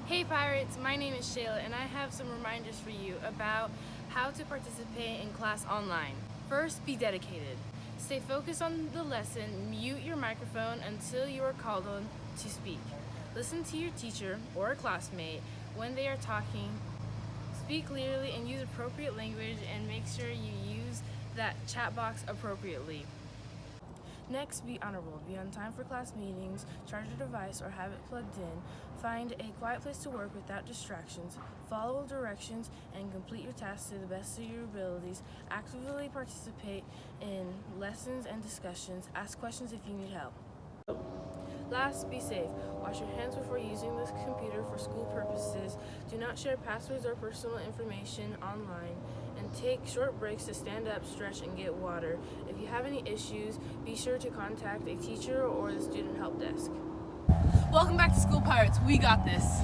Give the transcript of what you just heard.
Hey Pirates, my name is Shayla and I have some reminders for you about how to participate in class online. First, be dedicated. Stay focused on the lesson, mute your microphone until you are called on to speak. Listen to your teacher or a classmate when they are talking. Speak clearly and use appropriate language, and make sure you use that chat box appropriately. Next, be honorable. Be on time for class meetings, charge your device or have it plugged in. Find a quiet place to work without distractions. Follow directions and complete your tasks to the best of your abilities. Actively participate in lessons and discussions. Ask questions if you need help. Last, be safe. Wash your hands before using this computer for school purposes. Do not share passwords or personal information online. And take short breaks to stand up, stretch, and get water. If you have any issues, be sure to contact a teacher or the student help desk. Welcome back to School Pirates. We got this.